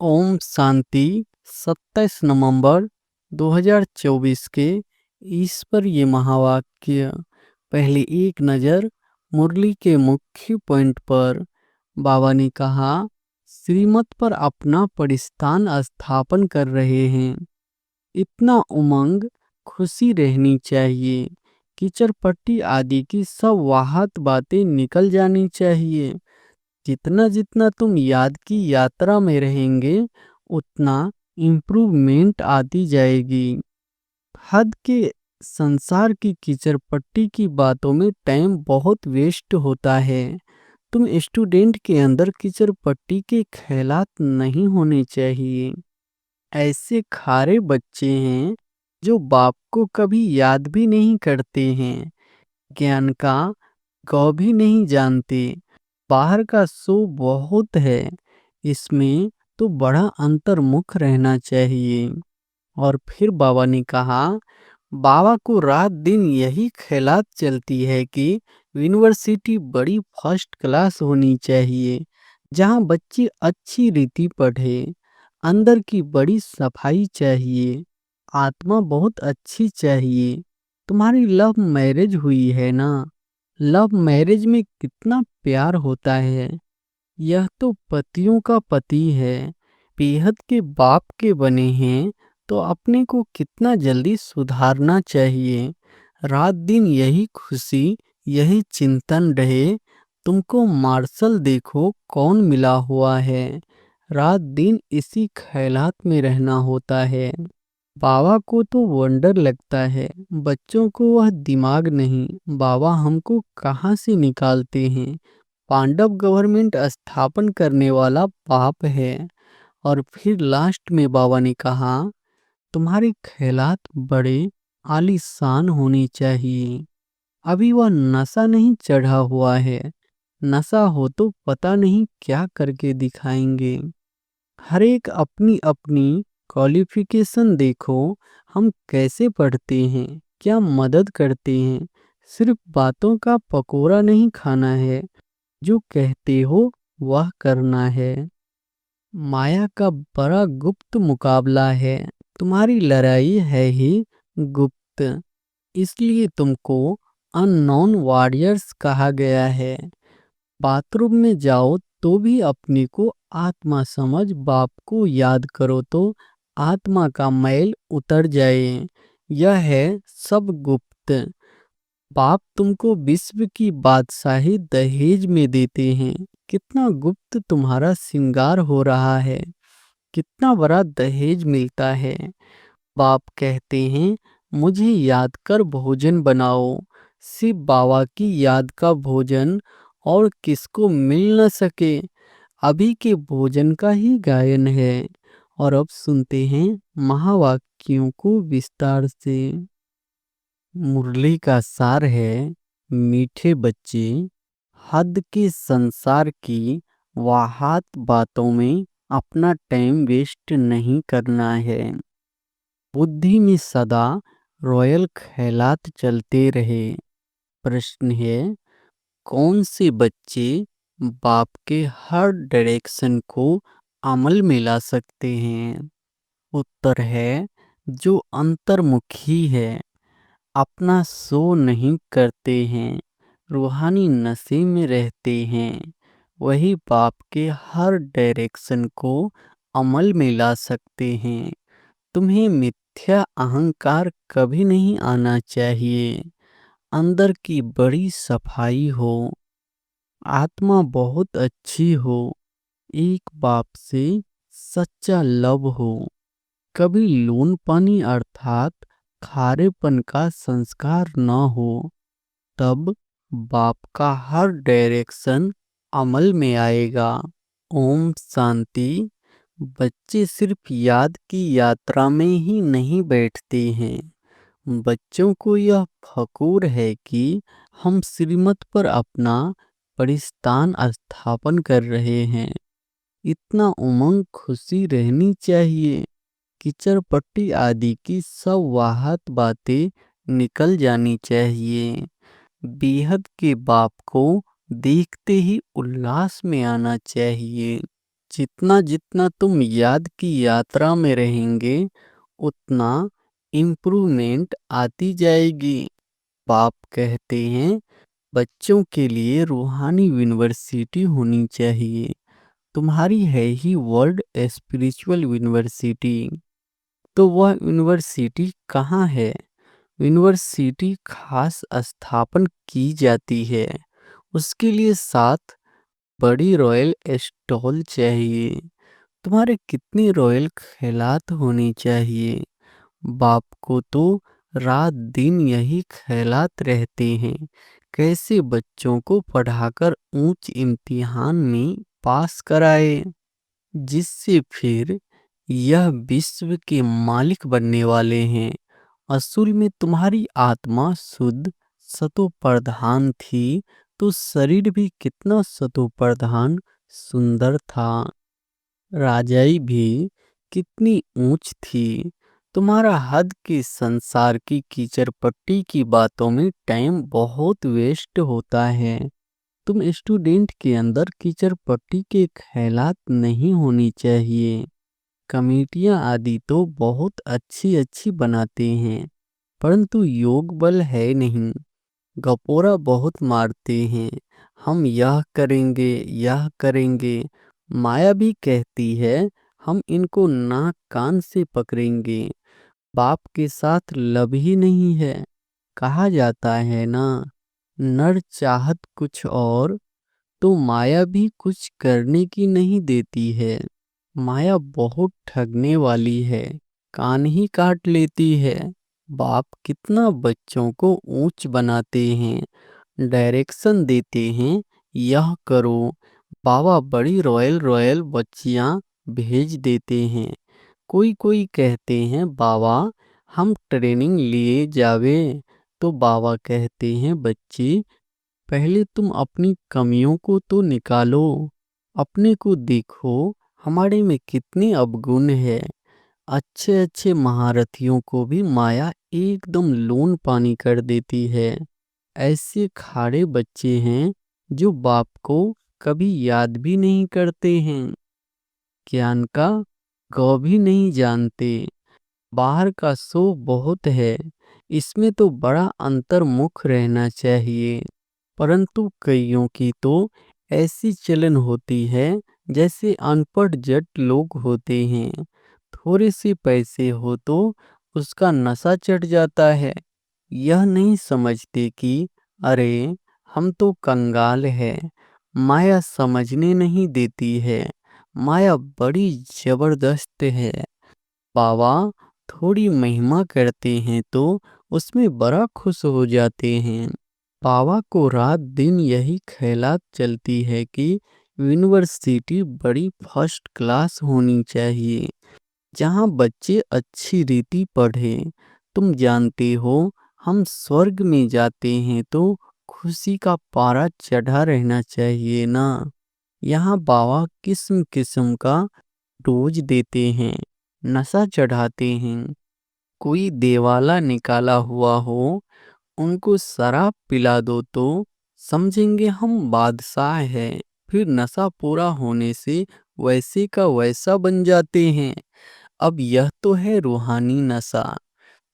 ओम शांति। 27 नवंबर 2024 के ईश्वर ये महावाक्य। पहले एक नज़र मुरली के मुख्य पॉइंट पर। बाबा ने कहा, श्रीमत पर अपना परिस्थान स्थापन कर रहे हैं। इतना उमंग, खुशी रहनी चाहिए। कीचड़ पट्टी आदि की सब वाहत बातें निकल जानी चाहिए। जितना जितना तुम याद की यात्रा में रहेंगे, उतना इम्प्रूवमेंट आती जाएगी। हद के संसार की कीचड़ पट्टी की बातों में टाइम बहुत वेस्ट होता है। तुम स्टूडेंट के अंदर कीचड़ पट्टी के ख्यालात नहीं होने चाहिए। ऐसे खारे बच्चे हैं जो बाप को कभी याद भी नहीं करते हैं, ज्ञान का गौ भी नहीं जानते। बाहर का शो बहुत है, इसमें तो बड़ा अंतर्मुख रहना चाहिए। और फिर बाबा ने कहा, बाबा को रात दिन यही ख्यालात चलती है कि यूनिवर्सिटी बड़ी फर्स्ट क्लास होनी चाहिए, जहाँ बच्चे अच्छी रीति पढ़े। अंदर की बड़ी सफाई चाहिए, आत्मा बहुत अच्छी चाहिए। तुम्हारी लव मैरिज हुई है ना? लव मैरिज में कितना प्यार होता है। यह तो पतियों का पति है, बेहद के बाप के बने हैं, तो अपने को कितना जल्दी सुधारना चाहिए। रात दिन यही खुशी, यही चिंतन रहे। तुमको मार्शल देखो कौन मिला हुआ है। रात दिन इसी ख्यालात में रहना होता है। बाबा को तो वंडर लगता है, बच्चों को वह दिमाग नहीं। बाबा हमको कहाँ से निकालते हैं। पांडव गवर्नमेंट स्थापन करने वाला बाप है। और फिर लास्ट में बाबा ने कहा, तुम्हारे ख्यालात बड़े आलीशान होने चाहिए। अभी वह नशा नहीं चढ़ा हुआ है। नशा हो तो पता नहीं क्या करके दिखाएंगे। हर एक अपनी अपनी क्वालिफिकेशन देखो। हम कैसे पढ़ते हैं, क्या मदद करते हैं। सिर्फ बातों का पकोड़ा नहीं खाना है, जो कहते हो वह करना है। माया का बड़ा गुप्त मुकाबला है। तुम्हारी लड़ाई है ही गुप्त, इसलिए तुमको अननोन वॉरियर्स कहा गया है। बाथरूम में जाओ तो भी अपने को आत्मा समझ बाप को याद करो तो आत्मा का मैल उतर जाए। यह है सब गुप्त। बाप तुमको विश्व की बादशाही दहेज में देते हैं। कितना गुप्त तुम्हारा श्रृंगार हो रहा है, कितना बड़ा दहेज मिलता है। बाप कहते हैं, मुझे याद कर भोजन बनाओ। शिव बाबा की याद का भोजन और किसको मिल न सके। अभी के भोजन का ही गायन है। और अब सुनते हैं महावाक्यों को विस्तार से। मुरली का सार है, मीठे बच्चे, हद के संसार की वाहात बातों में अपना टाइम वेस्ट नहीं करना है। बुद्धि में सदा रॉयल ख्यालात चलते रहे। प्रश्न है, कौन से बच्चे बाप के हर डायरेक्शन को अमल में ला सकते हैं? उत्तर है, जो अंतर्मुखी है, अपना शो नहीं करते हैं, रूहानी नशे में रहते हैं, वही बाप के हर डायरेक्शन को अमल में ला सकते हैं। तुम्हें मिथ्या अहंकार कभी नहीं आना चाहिए। अंदर की बड़ी सफाई हो, आत्मा बहुत अच्छी हो, एक बाप से सच्चा लव हो, कभी लून पानी अर्थात खारेपन का संस्कार न हो, तब बाप का हर डायरेक्शन अमल में आएगा। ओम शांति। बच्चे सिर्फ याद की यात्रा में ही नहीं बैठते हैं। बच्चों को यह फखूर है कि हम श्रीमत पर अपना परिस्थान स्थापन कर रहे हैं। इतना उमंग, खुशी रहनी चाहिए। कीचड़ पट्टी आदि की सब वाहत बातें निकल जानी चाहिए। बेहद के बाप को देखते ही उल्लास में आना चाहिए। जितना जितना तुम याद की यात्रा में रहेंगे उतना इम्प्रूवमेंट आती जाएगी। बाप कहते हैं बच्चों के लिए रूहानी यूनिवर्सिटी होनी चाहिए। तुम्हारी है ही वर्ल्ड स्पिरिचुअल यूनिवर्सिटी। तो वह यूनिवर्सिटी कहाँ है? यूनिवर्सिटी खास स्थापन की जाती है। उसके लिए 7 बड़ी रॉयल स्टॉल चाहिए। तुम्हारे कितने रॉयल ख्यालात होने चाहिए? बाप को तो रात दिन यही ख्यालात रहते हैं, कैसे बच्चों को पढ़ाकर ऊंच इम्तिहान में पास कराए, जिससे फिर यह विश्व के मालिक बनने वाले हैं। असल में तुम्हारी आत्मा शुद्ध सतो प्रधान थी, तो शरीर भी कितना सतो प्रधान सुंदर था। राजाई भी कितनी ऊंच थी। तुम्हारा हद के संसार की कीचड़ पट्टी की बातों में टाइम बहुत वेस्ट होता है। तुम स्टूडेंट के अंदर कीचड़ पट्टी के ख्यालात नहीं होनी चाहिए। कमेटियां आदि तो बहुत अच्छी अच्छी बनाते हैं, परंतु योग बल है नहीं। गपोरा बहुत मारते हैं, हम यह करेंगे। माया भी कहती है हम इनको नाक कान से पकड़ेंगे। बाप के साथ लब ही नहीं है। कहा जाता है ना, नर चाहत कुछ और तो माया भी कुछ करने की नहीं देती है। माया बहुत ठगने वाली है, कान ही काट लेती है। बाप कितना बच्चों को ऊंच बनाते हैं, डायरेक्शन देते हैं, यह करो। बाबा बड़ी रॉयल रॉयल बच्चियां भेज देते हैं। कोई कोई कहते हैं बाबा हम ट्रेनिंग लिए जावे, तो बाबा कहते हैं बच्ची पहले तुम अपनी कमियों को तो निकालो, अपने को देखो हमारे में कितने अवगुण है। अच्छे अच्छे महारथियों को भी माया एकदम लोन पानी कर देती है। ऐसे खाड़े बच्चे हैं जो बाप को कभी याद भी नहीं करते हैं, ज्ञान का गौ भी नहीं जानते। बाहर का शो बहुत है, इसमें तो बड़ा अंतर्मुख रहना चाहिए। परंतु कईयों की तो ऐसी चलन होती है जैसे अनपढ़ जट लोग होते हैं। थोड़े से पैसे हो तो उसका नशा चढ़ जाता है। यह नहीं समझते कि अरे हम तो कंगाल है। माया समझने नहीं देती है। माया बड़ी जबरदस्त है। बाबा थोड़ी महिमा करते हैं तो उसमें बड़ा खुश हो जाते हैं। बाबा को रात दिन यही ख्यालात चलती है कि यूनिवर्सिटी बड़ी फर्स्ट क्लास होनी चाहिए, जहाँ बच्चे अच्छी रीति पढ़े। तुम जानते हो हम स्वर्ग में जाते हैं तो खुशी का पारा चढ़ा रहना चाहिए ना। यहाँ बाबा किस्म किस्म का डोज देते हैं, नशा चढ़ाते हैं। कोई देवाला निकाला हुआ हो, उनको शराब पिला दो तो समझेंगे हम बादशाह हैं। फिर नशा पूरा होने से वैसे का वैसा बन जाते हैं। अब यह तो है रूहानी नशा।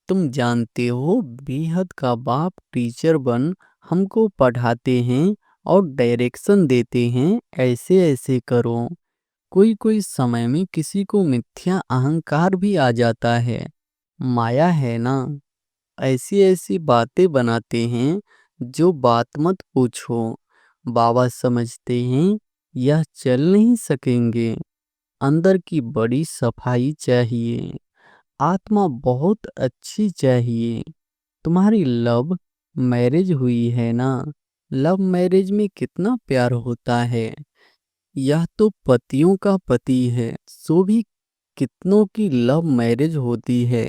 तुम जानते हो बेहद का बाप टीचर बन हमको पढ़ाते हैं और डायरेक्शन देते हैं, ऐसे ऐसे करो। कोई कोई समय में किसी को मिथ्या अहंकार भी आ जाता है, माया है ना। ऐसी ऐसी बातें बनाते हैं जो बात मत पूछो। बाबा समझते हैं यह चल नहीं सकेंगे। अंदर की बड़ी सफाई चाहिए, आत्मा बहुत अच्छी चाहिए। तुम्हारी लव मैरिज हुई है ना, लव मैरिज में कितना प्यार होता है। यह तो पतियों का पति है, सो भी कितनों की लव मैरिज होती है,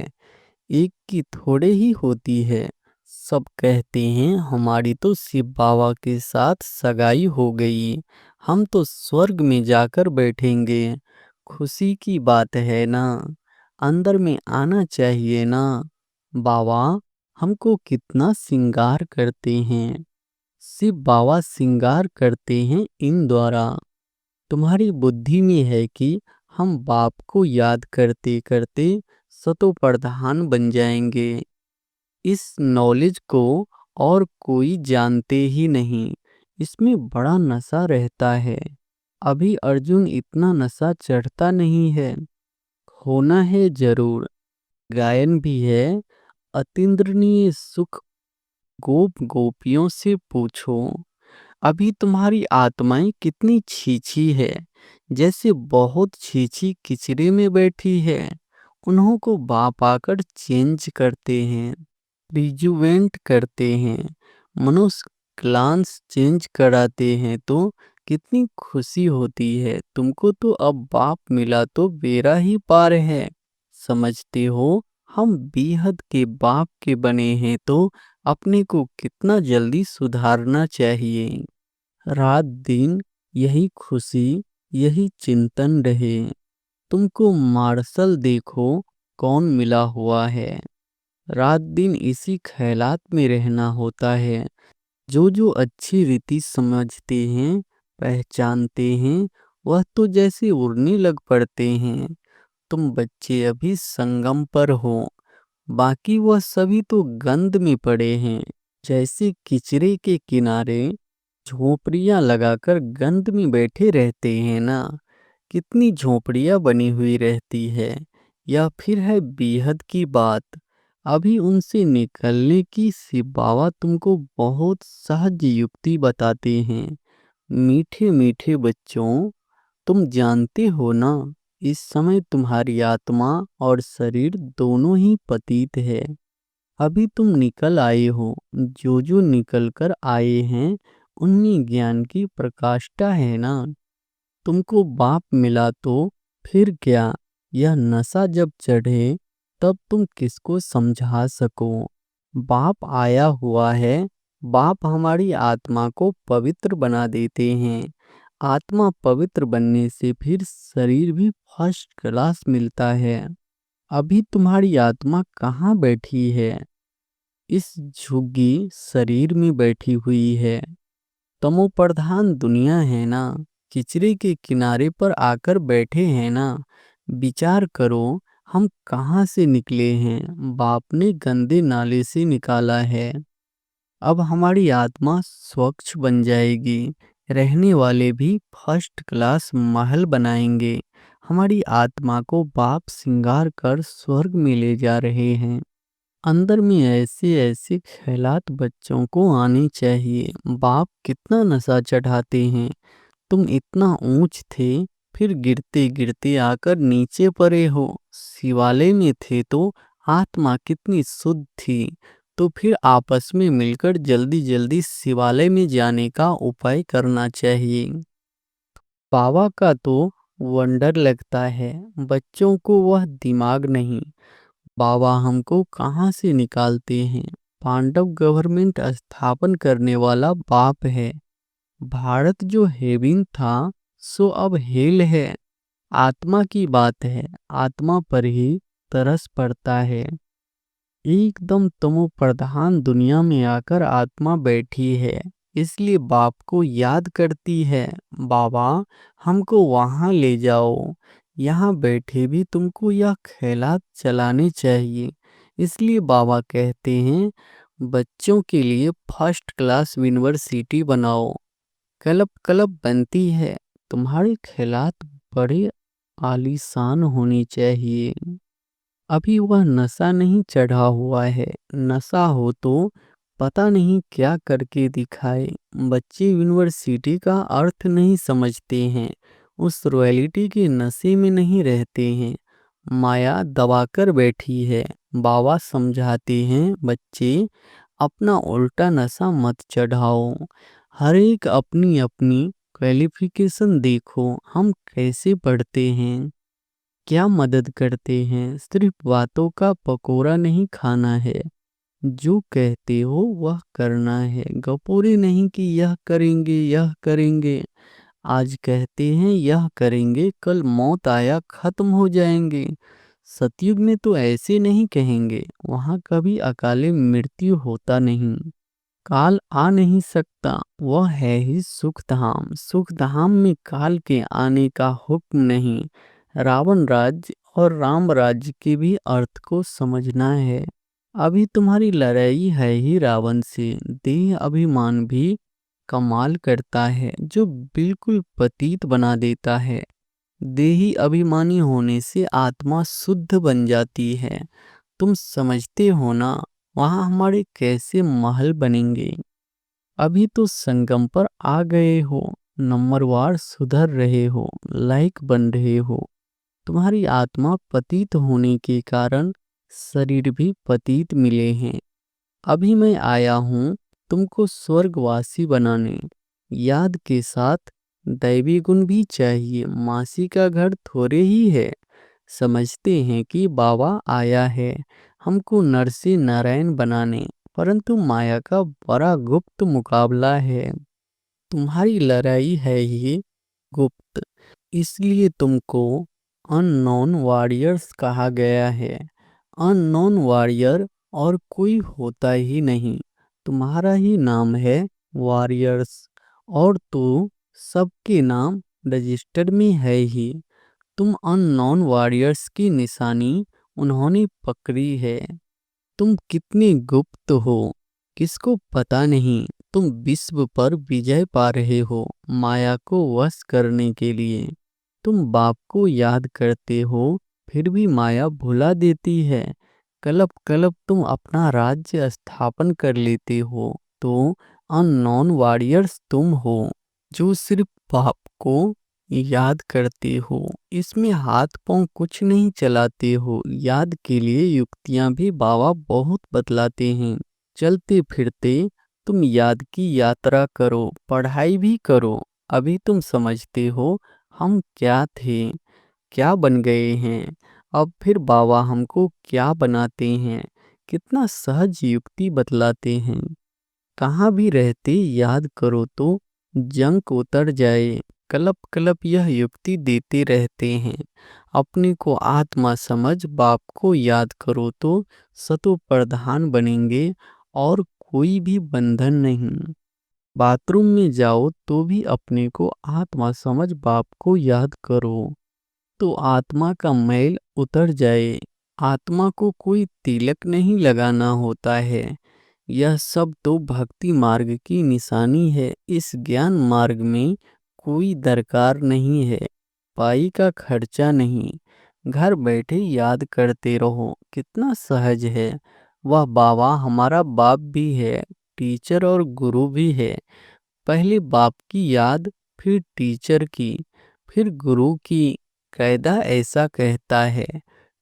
एक की थोड़े ही होती है। सब कहते हैं हमारी तो शिव बाबा के साथ सगाई हो गई, हम तो स्वर्ग में जाकर बैठेंगे। खुशी की बात है ना, अंदर में आना चाहिए ना। बाबा हमको कितना श्रृंगार करते हैं, शिव बाबा श्रृंगार करते हैं इन द्वारा। तुम्हारी बुद्धि में है कि हम बाप को याद करते करते सतो प्रधान बन जाएंगे। इस नॉलेज को और कोई जानते ही नहीं। इसमें बड़ा नशा रहता है। अभी अर्जुन इतना नशा चढ़ता नहीं है। होना है जरूर। गायन भी है। अतीन्द्रिय सुख गोप गोपियों से पूछो। अभी तुम्हारी आत्माएं कितनी छीछी है, जैसे बहुत छीछी किचरे में बैठी है। उन्हों को बाप आकर चेंज करते हैं, रिजुवेंट करते हैं, मनुष्य क्लांस चेंज कराते हैं तो कितनी खुशी होती है। तुमको तो अब बाप मिला तो बेरा ही पार है। समझते हो, हम बेहद के बाप के बने हैं तो अपने को कितना जल्दी सुधारना चाहिए। रात दिन यही खुशी, यही चिंतन रहे। तुमको मार्शल देखो कौन मिला हुआ है। रात दिन इसी ख्यालात में रहना होता है। जो अच्छी रीति समझते हैं, पहचानते हैं, वह तो जैसे उड़ने लग पड़ते हैं। तुम बच्चे अभी संगम पर हो, बाकी वह सभी तो गंध में पड़े हैं। जैसे किचरे के किनारे झोपड़ियां लगाकर गंध में बैठे रहते हैं ना, कितनी झोपड़ियां बनी हुई रहती है। या फिर है बेहद की बात। अभी उनसे निकलने की सिबावा तुमको बहुत सहज युक्ति बताते हैं। मीठे मीठे बच्चों, तुम जानते हो ना, इस समय तुम्हारी आत्मा और शरीर दोनों ही पतित है। अभी तुम निकल आए हो। जो निकल कर आए हैं उनमें ज्ञान की प्रकाष्ठा है ना। तुमको बाप मिला तो फिर क्या, यह नशा जब चढ़े तब तुम किसको समझा सको। बाप आया हुआ है। बाप हमारी आत्मा को पवित्र बना देते हैं। आत्मा पवित्र बनने से फिर शरीर भी फर्स्ट क्लास मिलता है। अभी तुम्हारी आत्मा कहाँ बैठी है? इस झुग्गी शरीर में बैठी हुई है। तमो प्रधान दुनिया है ना, किचरे के किनारे पर आकर बैठे हैं ना। विचार करो, हम कहाँ से निकले हैं? बाप ने गंदे नाले से निकाला है। अब हमारी आत्मा स्वच्छ बन जाएगी। रहने वाले भी फर्स्ट क्लास महल बनाएंगे। हमारी आत्मा को बाप श्रृंगार कर स्वर्ग में ले जा रहे हैं। अंदर में ऐसे ऐसे ख्यालात बच्चों को आने चाहिए। बाप कितना नशा चढ़ाते हैं। तुम इतना ऊंच थे, फिर गिरते गिरते आकर नीचे पड़े हो। शिवालय में थे तो आत्मा कितनी शुद्ध थी, तो फिर आपस में मिलकर जल्दी जल्दी शिवालय में जाने का उपाय करना चाहिए। बाबा का तो वंडर लगता है, बच्चों को वह दिमाग नहीं। बाबा हमको कहाँ से निकालते हैं? पांडव गवर्नमेंट स्थापन करने वाला बाप है। भारत जो हेविन था सो अब हेल है। आत्मा की बात है, आत्मा पर ही तरस पड़ता है। एकदम तमो प्रधान दुनिया में आकर आत्मा बैठी है, इसलिए बाप को याद करती है। बाबा हमको वहां ले जाओ। यहाँ बैठे भी तुमको यह ख्यालात चलाने चाहिए। इसलिए बाबा कहते हैं बच्चों के लिए फर्स्ट क्लास यूनिवर्सिटी बनाओ। क्लब क्लब बनती है। तुम्हारे ख्यालात बड़े आलीशान होनी चाहिए। अभी वह नशा नहीं चढ़ा हुआ है। नशा हो तो पता नहीं क्या करके दिखाए। बच्चे यूनिवर्सिटी का अर्थ नहीं समझते हैं, उस रॉयल्टी के नशे में नहीं रहते हैं। माया दबाकर बैठी है। बाबा समझाते हैं बच्चे अपना उल्टा नशा मत चढ़ाओ। हर एक अपनी अपनी क्वालिफिकेशन देखो। हम कैसे पढ़ते हैं, क्या मदद करते हैं। सिर्फ बातों का पकोड़ा नहीं खाना है, जो कहते हो वह करना है। गपोरे नहीं कि यह करेंगे यह करेंगे। आज कहते हैं यह करेंगे, कल मौत आया खत्म हो जाएंगे। सतयुग में तो ऐसे नहीं कहेंगे, वहां कभी अकाले मृत्यु होता नहीं। काल आ नहीं सकता, वह है ही सुखधाम। सुखधाम में काल के आने का हुक्म नहीं। रावण राज्य और राम राज्य के भी अर्थ को समझना है। अभी तुम्हारी लड़ाई है ही रावण से। देह अभिमान भी कमाल करता है, जो बिल्कुल पतित बना देता है। देही अभिमानी होने से आत्मा शुद्ध बन जाती है। तुम समझते हो ना, वहां हमारे कैसे महल बनेंगे। अभी तो संगम पर आ गए हो, नंबरवार सुधर रहे हो, लायक बन रहे हो। तुम्हारी आत्मा पतित होने के कारण शरीर भी पतित मिले हैं। अभी मैं आया हूँ तुमको स्वर्गवासी बनाने। याद के साथ दैवी गुण भी चाहिए। मासी का घर थोड़े ही है। समझते हैं कि बाबा आया है हमको नर से नारायण बनाने, परंतु माया का बड़ा गुप्त मुकाबला है। तुम्हारी लड़ाई है ही गुप्त, इसलिए तुमको अननोन वॉरियर्स कहा गया है। अननोन वॉरियर और कोई होता ही नहीं, तुम्हारा ही नाम है वॉरियर्स। और तो सबके नाम रजिस्टर में है ही। तुम अननोन वॉरियर्स की निशानी उन्होंने पकड़ी है। तुम कितने गुप्त हो, किसको पता नहीं। तुम विश्व पर विजय पा रहे हो माया को वश करने के लिए। तुम बाप को याद करते हो, फिर भी माया भुला देती है। कलप कलप तुम अपना राज्य स्थापन कर लेते हो। तो अननोन वॉरियर्स तुम हो, जो सिर्फ बाप को याद करते हो। इसमें हाथ पांव कुछ नहीं चलाते हो। याद के लिए युक्तियां भी बाबा बहुत बतलाते हैं। चलते फिरते तुम याद की यात्रा करो, पढ़ाई भी करो। अभी तुम समझते हो हम क्या थे, क्या बन गए हैं। अब फिर बाबा हमको क्या बनाते हैं। कितना सहज युक्ति बतलाते हैं। कहाँ भी रहते याद करो तो जंक उतर जाए। कलप कलप यह युक्ति देते रहते हैं। अपने को आत्मा समझ बाप को याद करो तो सतो प्रधान बनेंगे और कोई भी बंधन नहीं। बाथरूम में जाओ तो भी अपने को आत्मा समझ बाप को याद करो, तो आत्मा का मैल उतर जाए। आत्मा को कोई तिलक नहीं लगाना होता है। यह सब तो भक्ति मार्ग की निशानी है। इस ज्ञान मार्ग में कोई दरकार नहीं है, पाई का खर्चा नहीं। घर बैठे याद करते रहो, कितना सहज है। वह बाबा हमारा बाप भी है, टीचर और गुरु भी है। पहले बाप की याद, फिर टीचर की, फिर गुरु की। कायदा ऐसा कहता है।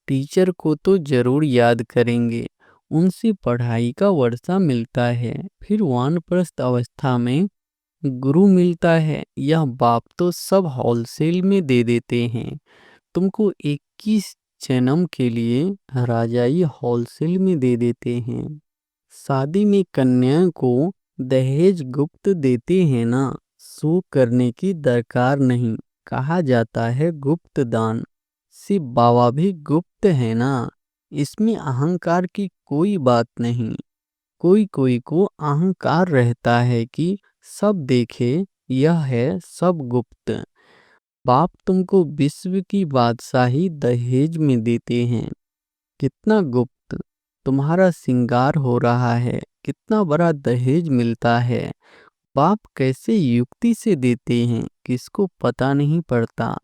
टीचर को तो जरूर याद करेंगे, उनसे पढ़ाई का वर्षा मिलता है। फिर वानप्रस्थ अवस्था में गुरु मिलता है। यह बाप तो सब होलसेल में दे देते हैं। तुमको 21 जन्म के लिए राजाई होलसेल में दे देते हैं। शादी में कन्या को दहेज गुप्त देते हैं ना, सो करने की दरकार नहीं। कहा जाता है गुप्त दान। शिव बाबा भी गुप्त है ना, इसमें अहंकार की कोई बात नहीं। कोई कोई को अहंकार रहता है कि सब देखे, यह है सब गुप्त। बाप तुमको विश्व की बादशाही दहेज में देते हैं। कितना गुप्त तुम्हारा श्रृंगार हो रहा है, कितना बड़ा दहेज मिलता है। बाप कैसे युक्ति से देते हैं, किसको पता नहीं पड़ता।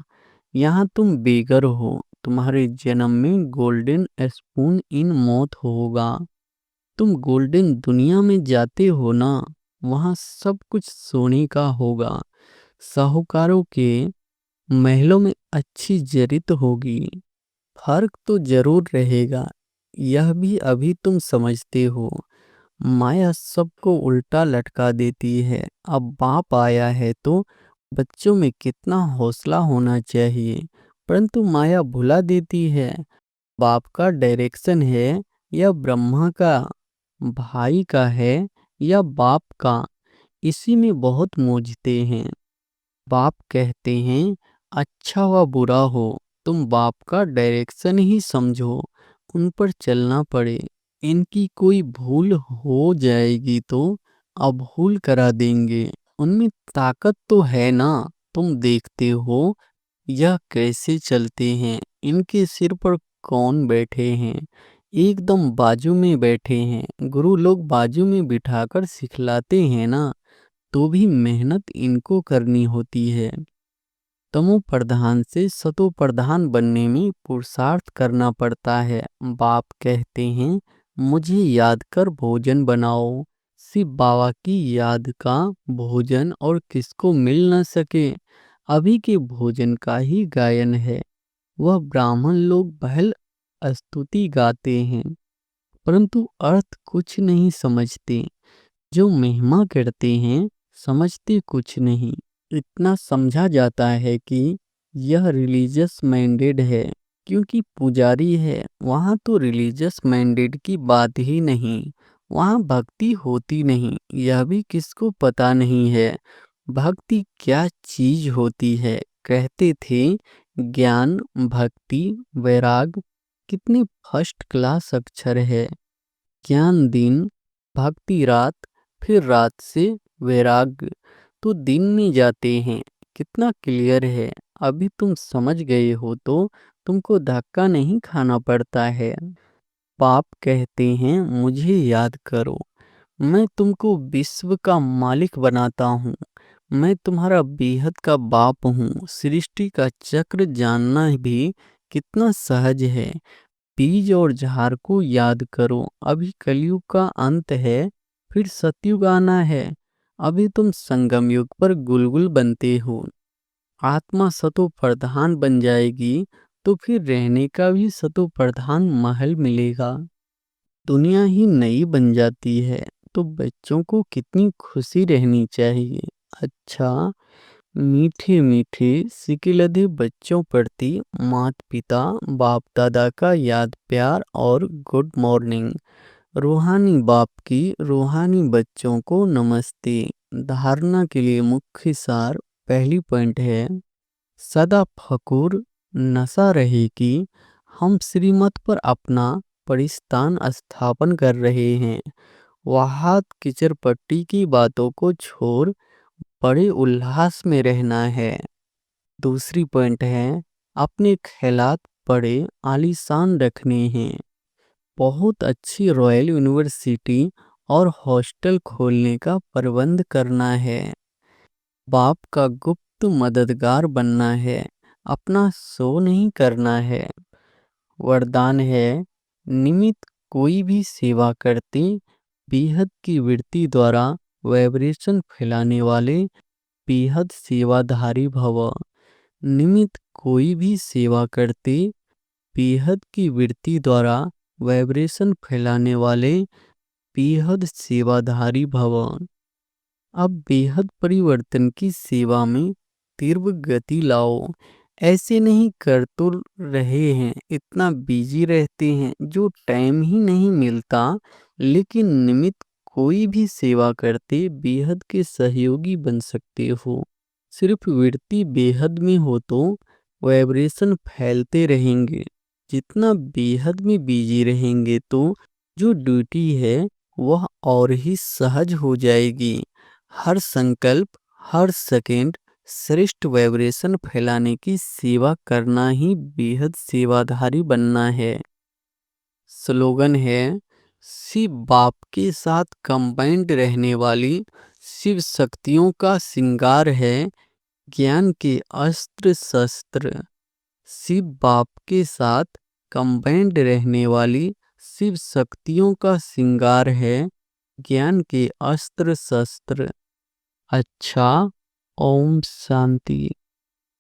यहाँ तुम बेगर हो, तुम्हारे जन्म में गोल्डन स्पून इन मौत होगा। तुम गोल्डन दुनिया में जाते हो ना, वहाँ सब कुछ सोने का होगा। साहूकारों के महलों में अच्छी जरित होगी। फर्क तो जरूर रहेगा, यह भी अभी तुम समझते हो। माया सबको उल्टा लटका देती है। अब बाप आया है तो बच्चों में कितना हौसला होना चाहिए, परंतु माया भुला देती है। बाप का डायरेक्शन है या ब्रह्मा का, भाई का है या बाप का, इसी में बहुत मूझते हैं। बाप कहते हैं अच्छा व बुरा हो, तुम बाप का डायरेक्शन ही समझो, उन पर चलना पड़े। इनकी कोई भूल हो जाएगी तो अभूल करा देंगे। उनमें ताकत तो है ना, तुम देखते हो यह कैसे चलते हैं, इनके सिर पर कौन बैठे हैं, एकदम बाजू में बैठे हैं। गुरु लोग बाजू में बिठाकर सिखलाते हैं ना, तो भी मेहनत इनको करनी होती है। तमो प्रधान से सतो प्रधान बनने में पुरुषार्थ करना पड़ता है। बाप कहते हैं मुझे याद कर भोजन बनाओ। शिव बाबा की याद का भोजन और किसको मिल न सके। अभी के भोजन का ही गायन है। वह ब्राह्मण लोग पहल स्तुति गाते हैं, परंतु अर्थ कुछ नहीं समझते। जो महिमा करते हैं समझते कुछ नहीं। इतना समझा जाता है कि यह रिलीजियस माइंडेड है, क्योंकि पुजारी है। वहाँ तो रिलीजियस माइंडेड की बात ही नहीं, वहाँ भक्ति होती नहीं। यह भी किसको पता नहीं है भक्ति क्या चीज होती है। कहते थे ज्ञान भक्ति वैराग कितने फर्स्ट क्लास अक्षर है। ज्ञान दिन, भक्ति रात, फिर रात से वैराग्य तो दिन में जाते हैं। कितना क्लियर है। अभी तुम समझ गए हो तो तुमको धक्का नहीं खाना पड़ता है। पाप कहते हैं मुझे याद करो, मैं तुमको विश्व का मालिक बनाता हूँ। मैं तुम्हारा बेहद का बाप हूँ। सृष्टि का चक्र जानना भी कितना सहज है। बीज और झार को याद करो। अभी कलयुग का अंत है, फिर सतयुग आना है। अभी तुम संगम युग पर गुलगुल बनते हो। आत्मा सतो प्रधान बन जाएगी तो फिर रहने का भी सतो प्रधान महल मिलेगा। दुनिया ही नई बन जाती है तो बच्चों को कितनी खुशी रहनी चाहिए। अच्छा, मीठे मीठे सिकिलधे बच्चों प्रति माता पिता बाप दादा का याद प्यार और गुड मॉर्निंग। रूहानी बाप की रूहानी बच्चों को नमस्ते। धारणा के लिए मुख्य सार पहली पॉइंट है सदा फकुर नशा रहे कि हम श्रीमत पर अपना परिस्थान स्थापन कर रहे हैं। वहाद किचर पट्टी की बातों को छोड़ बड़े उल्लास में रहना है। दूसरी पॉइंट है अपने ख्यालात बड़े आलीशान रखने हैं। बहुत अच्छी रॉयल यूनिवर्सिटी और हॉस्टल खोलने का प्रबंध करना है। बाप का गुप्त मददगार बनना है, अपना शो नहीं करना है। वरदान है निमित्त कोई भी सेवा करते बेहद की वृत्ति द्वारा वाइब्रेशन फैलाने वाले बेहद सेवाधारी भव। निमित्त कोई भी सेवा करते बेहद की वृत्ति द्वारा वाइब्रेशन फैलाने वाले बेहद सेवाधारी भव। अब बेहद परिवर्तन की सेवा में तीव्र गति लाओ। ऐसे नहीं कर तो रहे हैं, इतना बिजी रहते हैं जो टाइम ही नहीं मिलता। लेकिन निमित्त कोई भी सेवा करते बेहद के सहयोगी बन सकते हो। सिर्फ वृत्ति बेहद में हो तो वाइब्रेशन फैलते रहेंगे। जितना बेहद में बिजी रहेंगे तो जो ड्यूटी है वह और ही सहज हो जाएगी। हर संकल्प, हर सेकेंड श्रेष्ठ वाइब्रेशन फैलाने की सेवा करना ही बेहद सेवाधारी बनना है। स्लोगन है शिव बाप के साथ कंबाइंड रहने वाली शिव शक्तियों का श्रृंगार है ज्ञान के अस्त्र शस्त्र। शिव बाप के साथ कंबाइंड रहने वाली शिव शक्तियों का श्रृंगार है ज्ञान के अस्त्र शस्त्र। अच्छा, ओम शांति।